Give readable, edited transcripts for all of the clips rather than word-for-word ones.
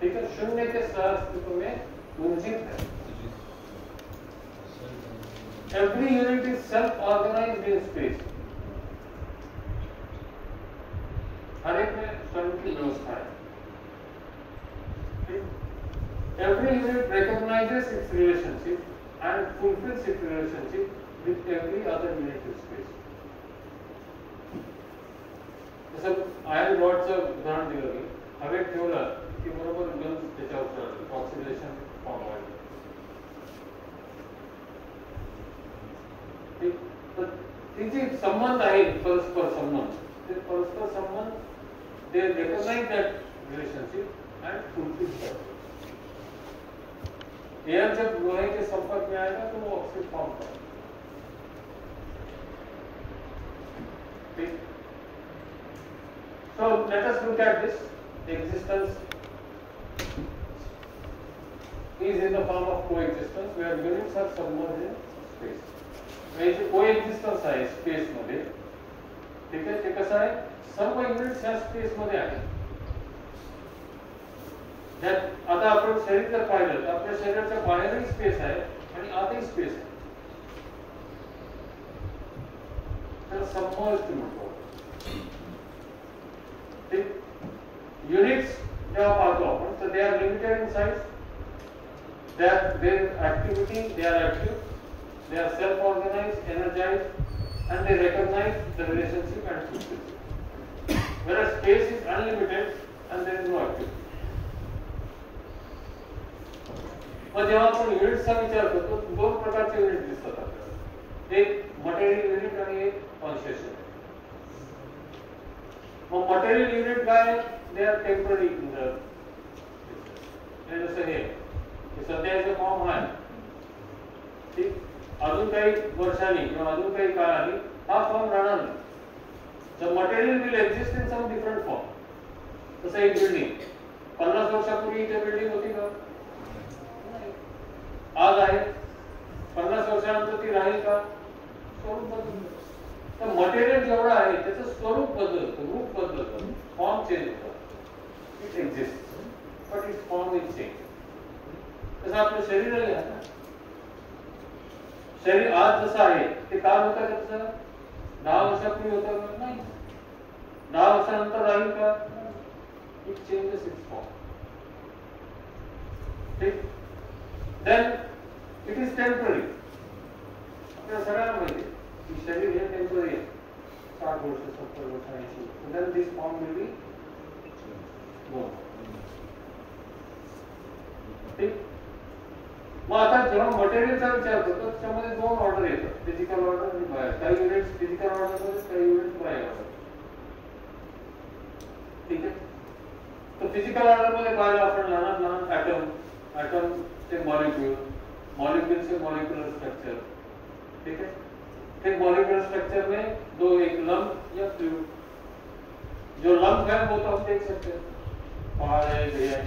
ठीक है, शून्य के अस्तित्व में ऊर्जित है। Every unit is self-organized in space. हर एक में स्वयं की व्यवस्था है। Every unit recognizes its relationship and fulfills its relationship with every other unit in space. जसं आयर्न रॉडचं उदाहरण दिलं मी, हवेत ठेवलं की बरोबर गंज त्याच्यावर ऑक्सिडेशन फॉर्म व्हायचं. तर ती जी संबंध आहे परस्पर संबंध, ते परस्पर संबंध they recognize that relationship and fulfill that. Air जब लोहे के संपर्क में आएगा तो वो ऑक्सीजन फॉर्म करेगा. ठीक. So let us look at this. Existence is in the form of coexistence where units are submerged in space. हे जे कोएक्झिस्टन्स आहे स्पेस मध्ये, ठीक आहे, ते कसं आहे, सर्व युनिट्स ह्या स्पेस मध्ये आहेत. आता आपण शरीर जर पाहिलं तर आपल्या शरीराच्या बाहेरही स्पेस आहे आणि आतही स्पेस आहे. त्याला सबमर्ज्ड म्हणतो. ठीक. युनिट्स जेव्हा पाहतो आपण तर they are limited in size, their activity, they are active, they are self-organized, energized, and they recognize the relationship and fulfill it. Whereas space is unlimited and there is no activity. मग जेव्हा आपण युनिट्सचा विचार करतो दोन प्रकारचे unit दिसतात आपल्याला, एक material unit आणि एक कॉन्शियस युनिट. मग मटेरियल युनिट काय, they are temporary in the, जसं हे सध्याचा फॉर्म आहे, ठीक, अजून काही वर्षांनी किंवा अजून काही काळाने हा फॉर्म राहणार नाही. The material will exist in some different form. तसं एक बिल्डिंग 50 वर्षापूर्वी इथे बिल्डिंग होती का, आज आहे, 50 वर्षानंतर ती राहील का, स्वरूप बदलतं. तर मटेरियल जेवढं आहे त्याचं स्वरूप बदलतं, रूप बदलतं, फॉर्म चेंज होतं. It exist but it's form is change. तसं आपलं शरीरही आहे ना, शरीर आज जसं आहे ते काल होतं का तसं, 10 वर्षापूर्वी होतं का, नाही. 10 वर्षानंतर राहील का, इट चेंजेस इट्स फॉर्म. ठीक. Then it is temporary. आपल्याला सगळ्यांना माहिती आहे की शरीर हे टेम्पररी आहे, 60 वर्ष, 70 वर्ष, 80. Then this form will be gone. ठीक. मग आता जेव्हा मटेरियलचा विचार करतो त्याच्यामध्ये दोन ऑर्डर येतात, फिजिकल ऑर्डर आणि बायो. काही युनिट्स फिजिकल ऑर्डर मध्ये, काही युनिट्स बायो ऑर्डर. ठीक आहे. तर फिजिकल ऑर्डर मध्ये पाहिलं आपण लहान लहान ॲटम से मॉलिक्यूल से मॉलिक्यूलर स्ट्रक्चर. ठीक है. फिर मॉलिक्यूलर स्ट्रक्चर में दो, एक लंप या फ्लूइड. जो लंप है वो तो हम देख सकते हैं, पहाड़ है, दरिया है.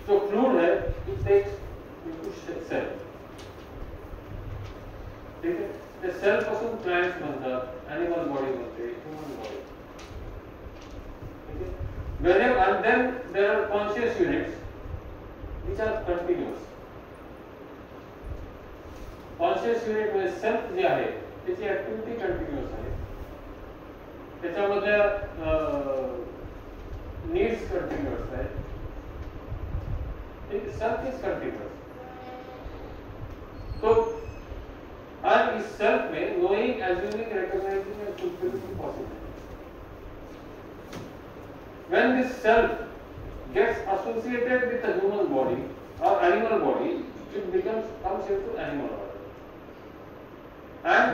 जो फ्लूइड है इट टेक्स सेल. ठीक है. ते सेल पासून प्लांट्स बनतात, एनिमल बॉडी बनते, ह्यूमन बॉडी. ठीक है. Wherever and then there are conscious units which are continuous. Conscious unit म्हणजे सेल्फ जे आहे त्याची ऍक्टिव्हिटी कंटिन्युअस आहे, त्याच्यामधल्या नीड्स कंटिन्युअस आहे. Self is continuous. तो और इस सेल्फ में knowing, assuming, recognising and fulfilling possible. When this self gets associated with a human body or animal body, it comes into animal body. And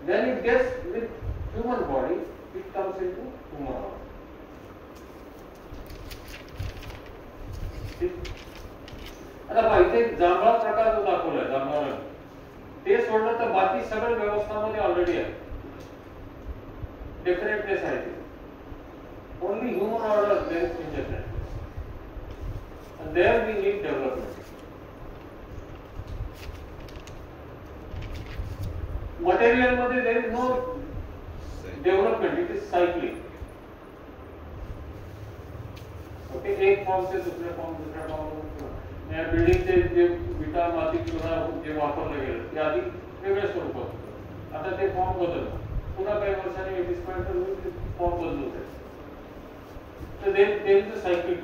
when it gets with human body, it comes into human body. आता पहा इथे जांभळा प्रकार जो दाखवलाय, जांभळा ते सोडलं तर बाकी सगळं व्यवस्थामध्ये ऑलरेडी आहे, डेफिनेटनेस आहे. Only human order there is indefiniteness, and there we need development. Material मध्ये there is no development; it is cycling. Okay, एक फॉर्म से दुसऱ्या फॉर्म या बिल्डिंगचे जे विटा माती किंवा जे वापरलं गेलं ते आधी वेगळ्या स्वरूपात होतं. आता ते फॉर्म बदललं, पुन्हा काही वर्षांनी डिस्मेंटल होईल, फॉर्म बदलू शकतो. So there is a cycle.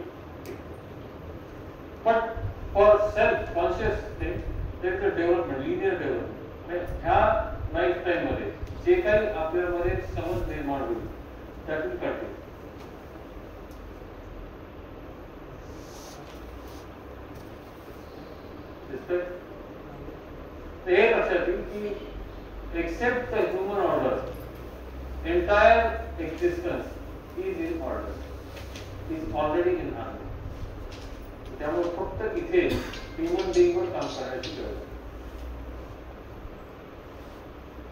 But for self-conscious things, there is a development, linear development. ह्या लाईफ टाइम मध्ये जे काही आपल्यामध्ये समज निर्माण होईल त्यातून कळते. हे लक्षात येईल की except the human order, entire existence is in order, is already in harmony. त्यामुळे फक्त इथे ह्युमन बिंगवर काम करायची गरज आहे.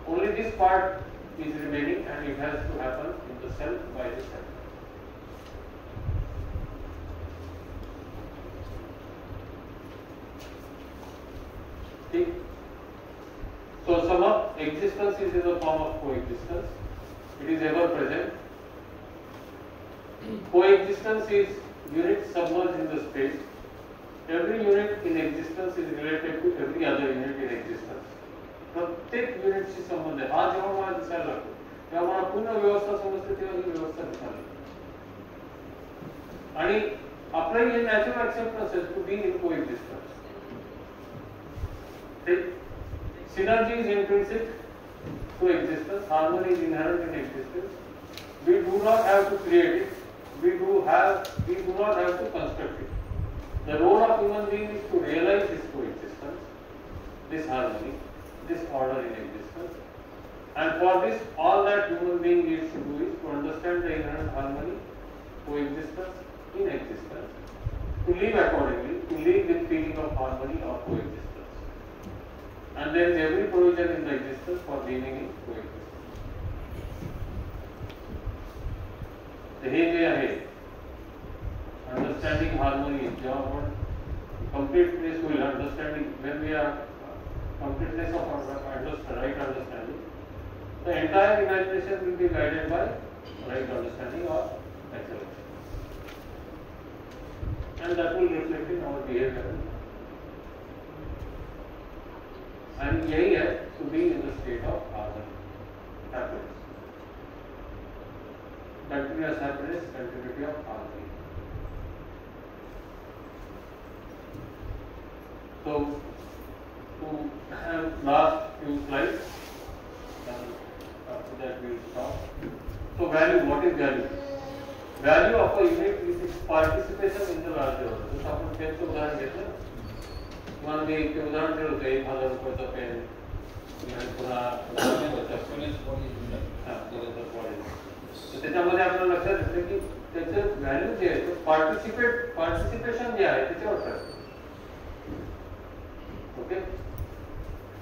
Only this part is remaining and it has to happen in the self by the self. Okay. So sum up, existence is in the form of coexistence. It is ever present. Coexistence is unit submerged in the space. Every unit in existence is related to every other unit in existence. प्रत्येक युनिटशी संबंध आहे. हा जेव्हा मला दिसायला लागतो तेव्हा मला पूर्ण व्यवस्था समजते, तेव्हा ही व्यवस्था दिसायला लागते. आणि आपलं हे नॅचरल ऍक्सेप्टन्स आहे to be in coexistence. Synergy is intrinsic to existence, harmony is inherent in existence. We do not have to create it. We do not have to construct it. The role of human being is to realize this coexistence, this harmony, this order in existence, and for this all that human being needs to do is to understand the inherent harmony, coexistence in existence, to live accordingly, to live with feeling of harmony or coexistence, and there is every provision in the existence for living in coexistence. हे जे आहे understanding harmony, जेव्हा आपण completeness होईल, understanding when we are completeness of right understanding, the entire imagination will be guided by right understanding or acceleration, and that will reflect in our behavior. And यही है to be in the state of harmony, happiness, continuous happiness, continuity of harmony. So to have last few slides, and after that we will stop. So value, what is value? Value of a unit is its participation in the larger order. जसं आपण पेनचं उदाहरण घेतलं, तुम्हाला मी एक उदाहरण दिलं होतं, 1000 रुपयाचा पेन, पुन्हा त्याच्यामध्ये आपल्याला लक्षात येतं की त्याचं व्हॅल्यू जे आहे पार्टिसिपेशन जे आहे त्याच्यावर ठरतं. Okay,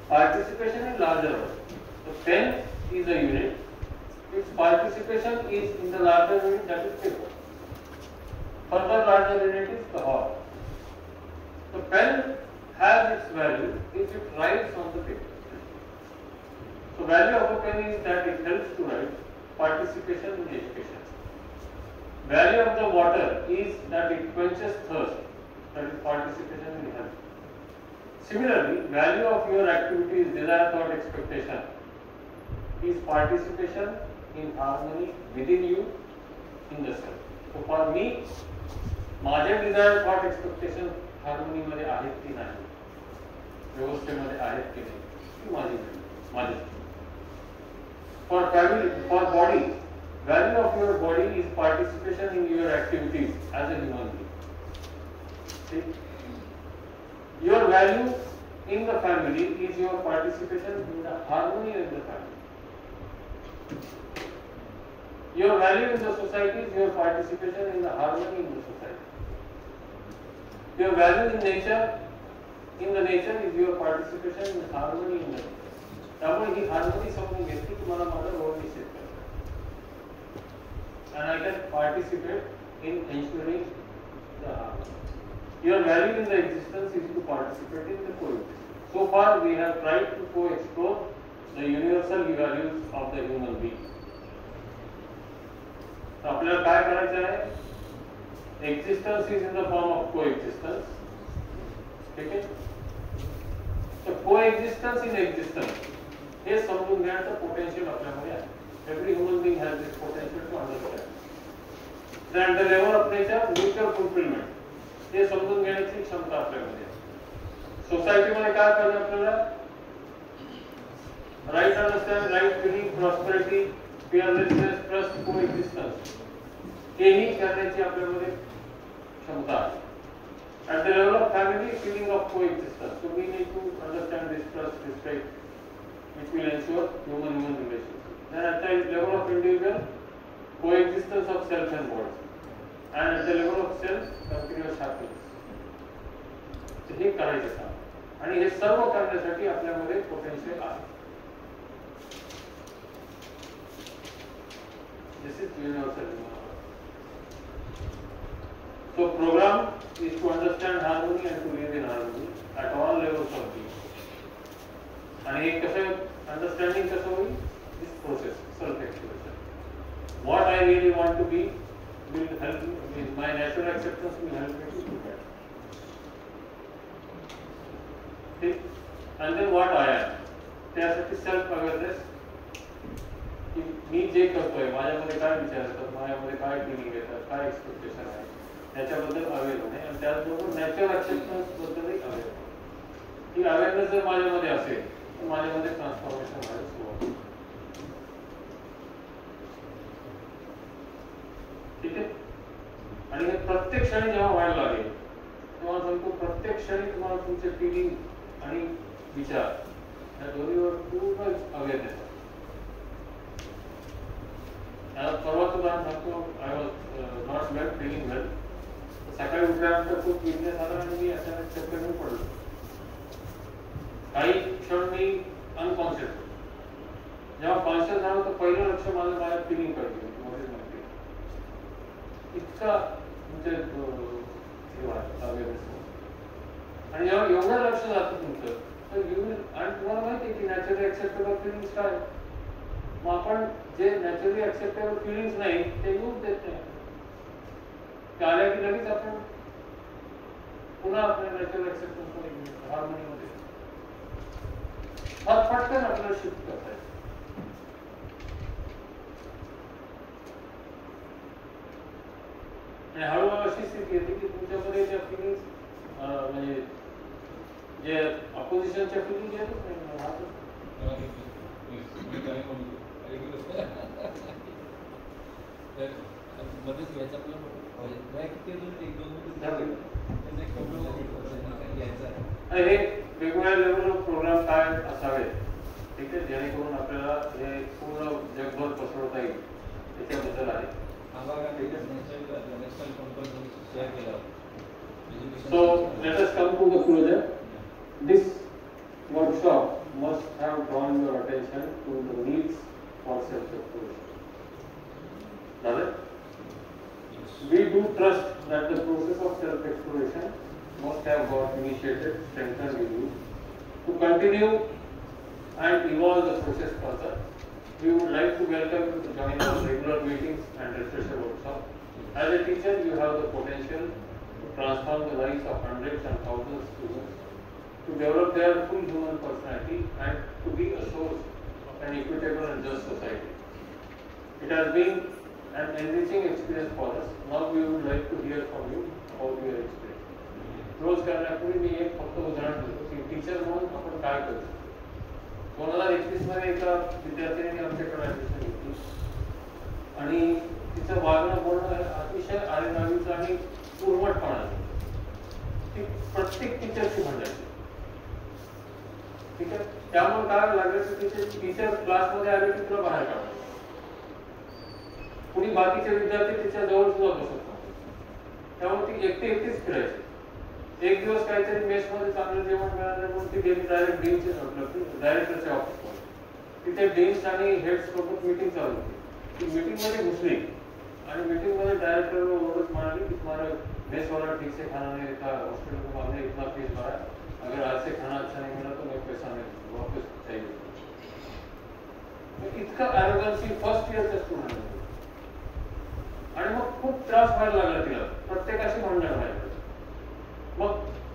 participation in larger order. The pen is a unit. Its participation is in the larger unit, that is paper. Further larger unit is the horse. The pen has its value if it writes on the paper. So value of a pen is that it helps to write. Participation in education. Value of the water is that it quenches thirst. That is participation in health. Similarly, value of your activities, desire, thought, expectation is participation in harmony within you, in the self. So for me, माझे desire, thought, expectation harmony मध्ये आहेत की नाही, व्यवस्थेमध्ये आहेत की नाही, ही माझी. For family, for body, value of your body is participation in your activities as a human being. See? Your value in the family is your participation in the harmony of the family. Your value in the society is your participation in the harmony in the society. Your value in the nature is your participation in the harmony in the nature. त्यामुळे ही harmony समजून घेतली की मला माझा role निश्चित करायचा, and I can participate in ensuring the harmony. Your value in the existence is to participate in the coexistence. So far we have tried to co-explore the universal values of the human being. तर आपल्याला काय करायचं आहे, existence is in the form of को existence. ठीक आहे. तर को एक्झिस्टन्स इन एक्झिस्टन्स हे समजून घेण्याचं पोटेन्शियल आपल्यामध्ये आहे. Every human being has this potential to understand. At the level of nature mutual fulfilment हे समजून घेण्याची क्षमता आपल्यामध्ये आहे. सोसायटीमध्ये काय पाहिजे आपल्याला? Right understand, right feeling, prosperity, fearlessness, trust, coexistence हेही करण्याची आपल्यामध्ये क्षमता आहे. At the level of family, feeling of coexistence. So we need to understand this trust, respect, which will ensure human-human relationship. Then at the level of individual, coexistence of self and body. And at the level of self, continuous happiness. So हे करायचं काम. आणि हे सर्व करण्यासाठी आपल्यामध्ये potential आहे. This is universal. So program is to understand harmony and to live in harmony at all levels of being. And हे कसं understanding कसं होईल? This process, self-exploration. What I really want to be will help me. My natural acceptance will help me to do that. Okay? And then what I am. त्यासाठी self-awareness. मी जे करतोय, माझ्यामध्ये काय विचार येतात, माझ्यामध्ये काय फिलिंग येतात, काय एक्सपेक्टेशन आहे, त्याच्याबद्दल अवेअर होणे. आणि त्याचबरोबर नॅचरल ऍक्सेप्टन्स बद्दलही अवेअर होणे. ही अवेअरनेस जर माझ्यामध्ये असेल तर माझ्यामध्ये ट्रान्सफॉर्मेशन व्हायला सुरुवात होईल. ठीक आहे. आणि हे प्रत्येक क्षणी जेव्हा व्हायला लागेल तेव्हा सांगतो प्रत्येक क्षणी तुम्हाला तुमचे फिलिंग आणि विचार या दोन्हीवर पूर्ण अवेअरनेस. परवाच उदाहरण सांगतो. I was not well, feeling well. सकाळी उठल्यानंतर खूप विकनेस आला आणि मी अचानक चक्कर येऊन पडलो. काही क्षण मी अनकॉन्शियस होतो. जेव्हा कॉन्शियस झालो तर पहिलं लक्ष माझं माझ्या फिलिंग कडे मध्ये इतका म्हणजे अवेअरनेस. आणि जेव्हा एवढं लक्ष जातं तुमचं तर आणि तुम्हाला माहिती आहे की नॅचरली ऍक्सेप्टेबल फिलिंग्स काय. मग आपण जे नॅचरली ऍक्सेप्टेबल फिलिंग्स नाही ते येऊच देत नाही. ते आल्या की लगेच आपण पुन्हा आपल्या नॅचरल ऍक्सेप्टन्स मध्ये हार्मनीमध्ये फटकन आपल्याला शिफ्ट करता येईल. आणि हळूहळू अशी स्थिती येते की तुमच्यामध्ये ज्या फिलिंग्स म्हणजे जे अपोजिशनच्या फिलिंग येतच नाही. मध्येच घ्यायचं आपल्याला हे वेगवेगळ्या लेवल प्रोग्राम काय असावे. ठीक आहे. जेणेकरून आपल्याला हे पूर्ण जगभर पसरवता येईल त्याच्याबद्दल आहे. So let us come to the closure. This workshop must have drawn your attention to the needs for self-exploration. Got it? We do trust that the process of self-exploration must have got initiated, strengthened with you. To continue and evolve the process further, we would like to welcome you to join our regular meetings and refresher workshops. As a teacher, you have the potential to transform the lives of hundreds and thousands of students, to develop their full human personality, and to be a source of an equitable and just society. It has been an enriching experience for us. Now we would like to hear from you about your experience. Close करण्यापूर्वी मी एक फक्त उदाहरण देतो की teacher म्हणून आपण काय करतो. 2021 मध्ये एका विद्यार्थ्यांनी आमच्याकडे ऍडमिशन घेतली आणि तिचं वागणं बोलणं अतिशय आरेनावीचं आणि उर्मटपणाचं. ती प्रत्येक टीचरशी म्हणण्याची. ठीक आहे. त्यामुळे काय लागलं की टीचर क्लासमध्ये आले की तुला बाहेर काढायचं. कुणी बाकीचे विद्यार्थी तिच्या जवळ सुद्धा बसत नव्हते. त्यामुळे ती एकटीच फिरायची. एक दिवस काहीतरी मेसमध्ये चांगलं जेवण मिळालं म्हणून ती गेली डायरेक्ट डायरेक्टरच्या ऑफिसमध्ये. तिथे डीन्स आणि हेड्स सोबत मीटिंग चालू होती. ती मीटिंग मध्ये घुसली आणि मीटिंग मध्ये डायरेक्टर ओरडत म्हणाली की तुम्हाला मेस वाला ठीक से खाना नहीं देता, हॉस्पिटल को हमने इतना फीस भरा, अगर आज से खाना अच्छा नहीं मिला तो मैं पैसा नहीं वापस चाहिए. इतका ॲरोगन्सी फर्स्ट इयरच्या स्टुडंट. आणि मग खूप त्रास व्हायला लागला तिला, प्रत्येकाशी भांडण व्हायला. मग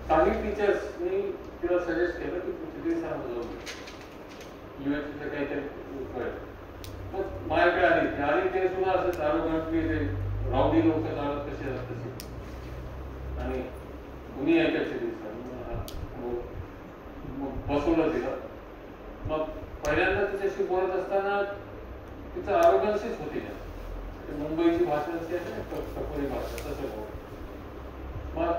काही टीचर्सनी तिला सजेस्ट केलं की तू तिथे सांगू UHचं काहीतरी कळेल. मग माझ्याकडे आली ते सुद्धा असं चालू की ते रावडी लोक चालत कसे असतात तसे, आणि कुणी ऐकायचे दिवसात. मग बसवलं तिला. मग पहिल्यांदा तिच्याशी बोलत असताना तिचं आरोग्यांशीच होती ना, मुंबईची भाषा अशी आहे ना, कपरी भाषा, तसं बोल. मग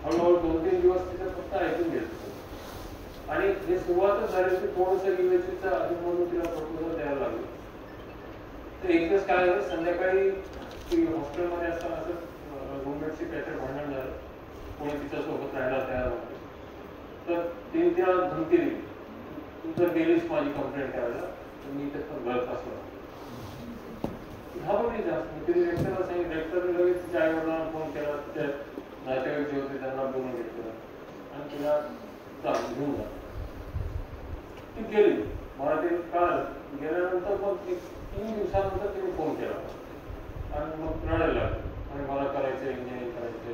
हळूहळू 2-3 दिवस तिचं फक्त ऐकून घेत होतं, आणि जे सुरुवातच झाली की थोडंसं UHचा आधीमधून तिला प्रपोजल द्यायला लागलं. तर एक दिवस काय झालं, संध्याकाळी ती हॉस्टेलमध्ये असताना असं रूममेटची काहीतरी भांडण झालं, कोणी तिच्यासोबत राहायला तयार होतं. तर तिने तिला धमकी दिली, तू जर गेलीस माझी कंप्लेंट करायला तर मी त्याचं गळफास लावतो. घाबरली जास्त. तिने रेक्टरला सांगितलं, रेक्टरने लगेच तिच्या आईवडिलांना फोन केला, तिच्या नातेवाईक जे होते त्यांना बोलून घेतलं आणि तिला घेऊन जा. ती गेली. मला ते कळालं. गेल्यानंतर मग 3 दिवसानंतर तिने फोन केला आणि मग रडायला लागली, आणि मला करायचं इंजिनिअरिंग करायचं,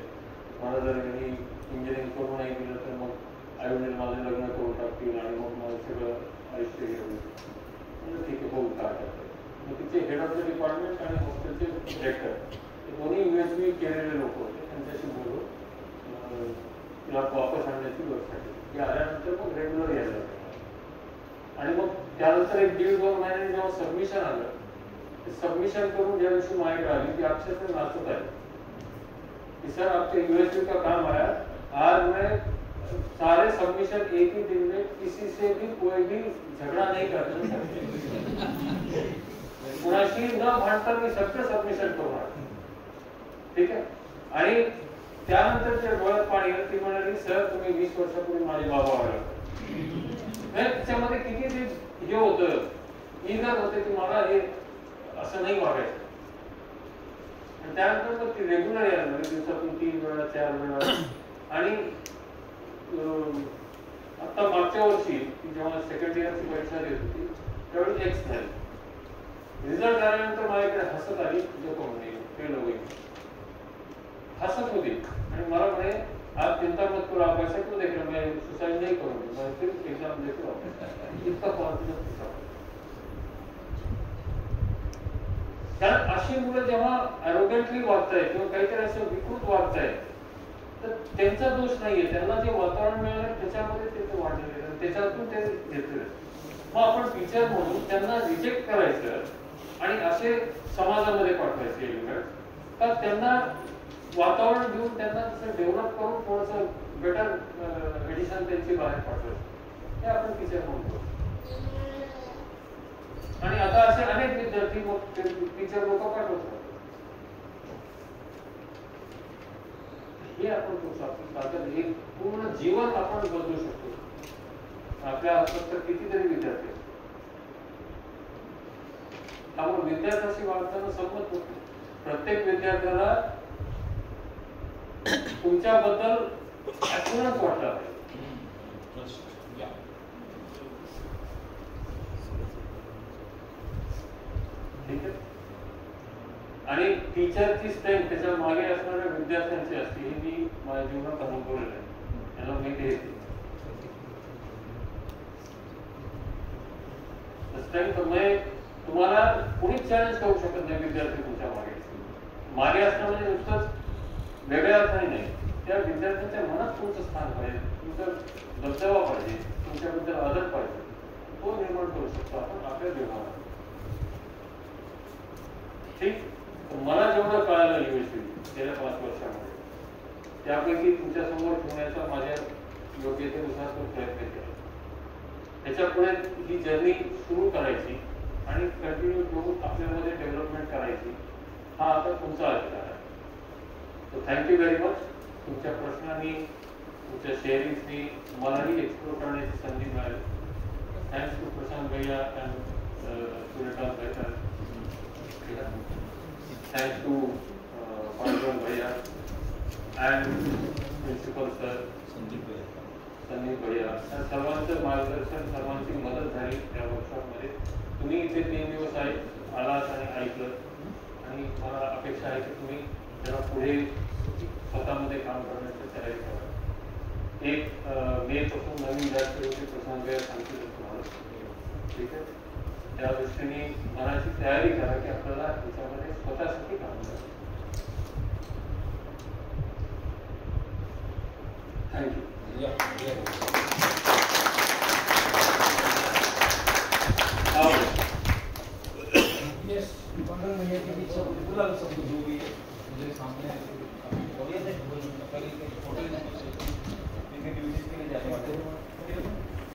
मला जर मी इंजिनिअरिंग करू नाही दिलं तर मग आईवडील माझं लग्न करून टाकतील आणि मग मला सगळं आयुष्य घेऊन. म्हणजे ठीक आहे, बघू काय करतात. मग तिचे हेड ऑफ द डिपार्टमेंट आणि हॉस्टेलचे डिरेक्टर हे दोन्ही UHV केलेले लोक होते. त्यांच्याशी बोलून तिला वापस आणण्याची व्यवस्था केली. ती आल्यानंतर मग रेग्युलर यायला लागलं. आणि मग त्यानंतर 1-1.5-2 महिन्यांनी जेव्हा सबमिशन आलं, ते सबमिशन करून ज्या दिवशी माझ्याकडे आली ती अक्षरशः नाचत आहे की सर आपके UHV का काम आया, आज मैं सारे सबमिशन एक ही दिन में किसी से भी कोई भी झगड़ा नहीं करना, कुणाशी न भांडता मी सगळं सबमिशन करणार. ठीक आहे. आणि त्यानंतर त्या डोळ्यात पाणी आलं. ती म्हणाली सर तुम्ही 20 वर्षापूर्वी माझे बाबा व्हायला. त्याच्यामध्ये किती हे होतं, इगर होते की मला हे असं नाही वागायचं. आणि त्यानंतर मग ती रेग्युलर यायला लागली, दिवसातून 3 वेळा 4 वेळा. आणि आता मागच्या वर्षी ती जेव्हा सेकंड इयरची परीक्षा देत होती त्यावेळी एक्स झाली. रिझल्ट आल्यानंतर माझ्याकडे हसत आली, जो म्हणे फेल हो गई, हसत होती. आणि मला म्हणे आप चिंता मत करो, आप ऐसा क्यों देख रहे हो, मैं सुसाइड नहीं करूंगी, मैं सिर्फ एग्जाम देते रहूंगा. इतका कॉन्फिडन्स था. कारण अशी मुलं जेव्हा अरोगंटली वागतायत किंवा काहीतरी असं विकृत वागतायत तर त्यांचा दोष नाहीये. त्यांना जे वातावरण मिळालं त्याच्यामध्ये ते वाढलेले, त्याच्यातून ते घेतलेले. मग आपण टीचर म्हणून त्यांना रिजेक्ट करायचं आणि असे समाजामध्ये पाठवायचे एलिमेंट, तर त्यांना वातावरण देऊन त्यांना तसं डेव्हलप करून थोडंसं बेटर एडिशन त्यांची बाहेर पाठवायचं, हे आपण टीचर म्हणतो. आणि आता असे अनेक विद्यार्थी मग टीचर लोक पाठवतात. हे आपण करू शकतो. एक पूर्ण जीवन आपण बदलू शकतो. आपल्या आसपास कितीतरी विद्यार्थी, आपण विद्यार्थ्याशी वागताना संमत होतो. प्रत्येक विद्यार्थ्याला तुमच्याबद्दल ऐकूनच वाटलं पाहिजे. ठीक आहे. आणि टीचरची स्ट्रेंथ त्याच्या मागे असणाऱ्या विद्यार्थ्यांची असते, हे मी माझ्या जीवनात अनुभवलेलं आहे. त्याला मी ते स्ट्रेंथ म्हणजे तुम्हाला कोणीच चॅलेंज करू शकत नाही. विद्यार्थी तुमच्या मागे असणं म्हणजे नुसतंच वेगळ्या अर्थाने नाही, त्या विद्यार्थ्यांच्या मनात तुमचं स्थान पाहिजे, तुमचा दबदबा पाहिजे, तुमच्याबद्दल आदर पाहिजे, तो निर्माण करू शकतो आपण आपल्या व्यवहारात. ठीक. मला जेवढं कळालं UHV गेल्या 5 वर्षामध्ये, त्यापैकी तुमच्या समोर ठेवण्याचा माझ्या योग्यतेनुसार तो प्रयत्न केला. त्याच्या पुढे ही जर्नी सुरू करायची आणि कंटिन्यू करून आपल्यामध्ये डेव्हलपमेंट करायची, हा आता तुमचा अधिकार आहे. So thank you very much. तुमच्या प्रश्नांनी, तुमच्या शेअरिंग्सनी मलाही एक्सप्लोर करण्याची संधी मिळाली. थँक्स टू प्रशांत भैया अँड सूर्यकांत भैया. Thanks to Pandran Bhaiya and Principal Sir Sandeep भैया. या सर्वांचं मार्गदर्शन, सर्वांची मदत झाली त्या वर्कशॉपमध्ये. तुम्ही इथे 3 दिवस आलात आणि ऐकलं आणि मला अपेक्षा आहे की तुम्ही जरा पुढे स्वतःमध्ये काम करण्याची तयारी करा. 1 मे पासून नवीन बॅच सुरूचे प्रसंग सांगतील तुम्हाला. ठीक आहे, त्या दृष्टीने मनाची तयारी करा की आपल्याला त्याच्यामध्ये स्वतःसाठी काम करायचं. थँक्यू. यस, 15 मिनट के बीच सब पूरा सब जो भी है मुझे सामने और ये होटल के लिए जाते हैं.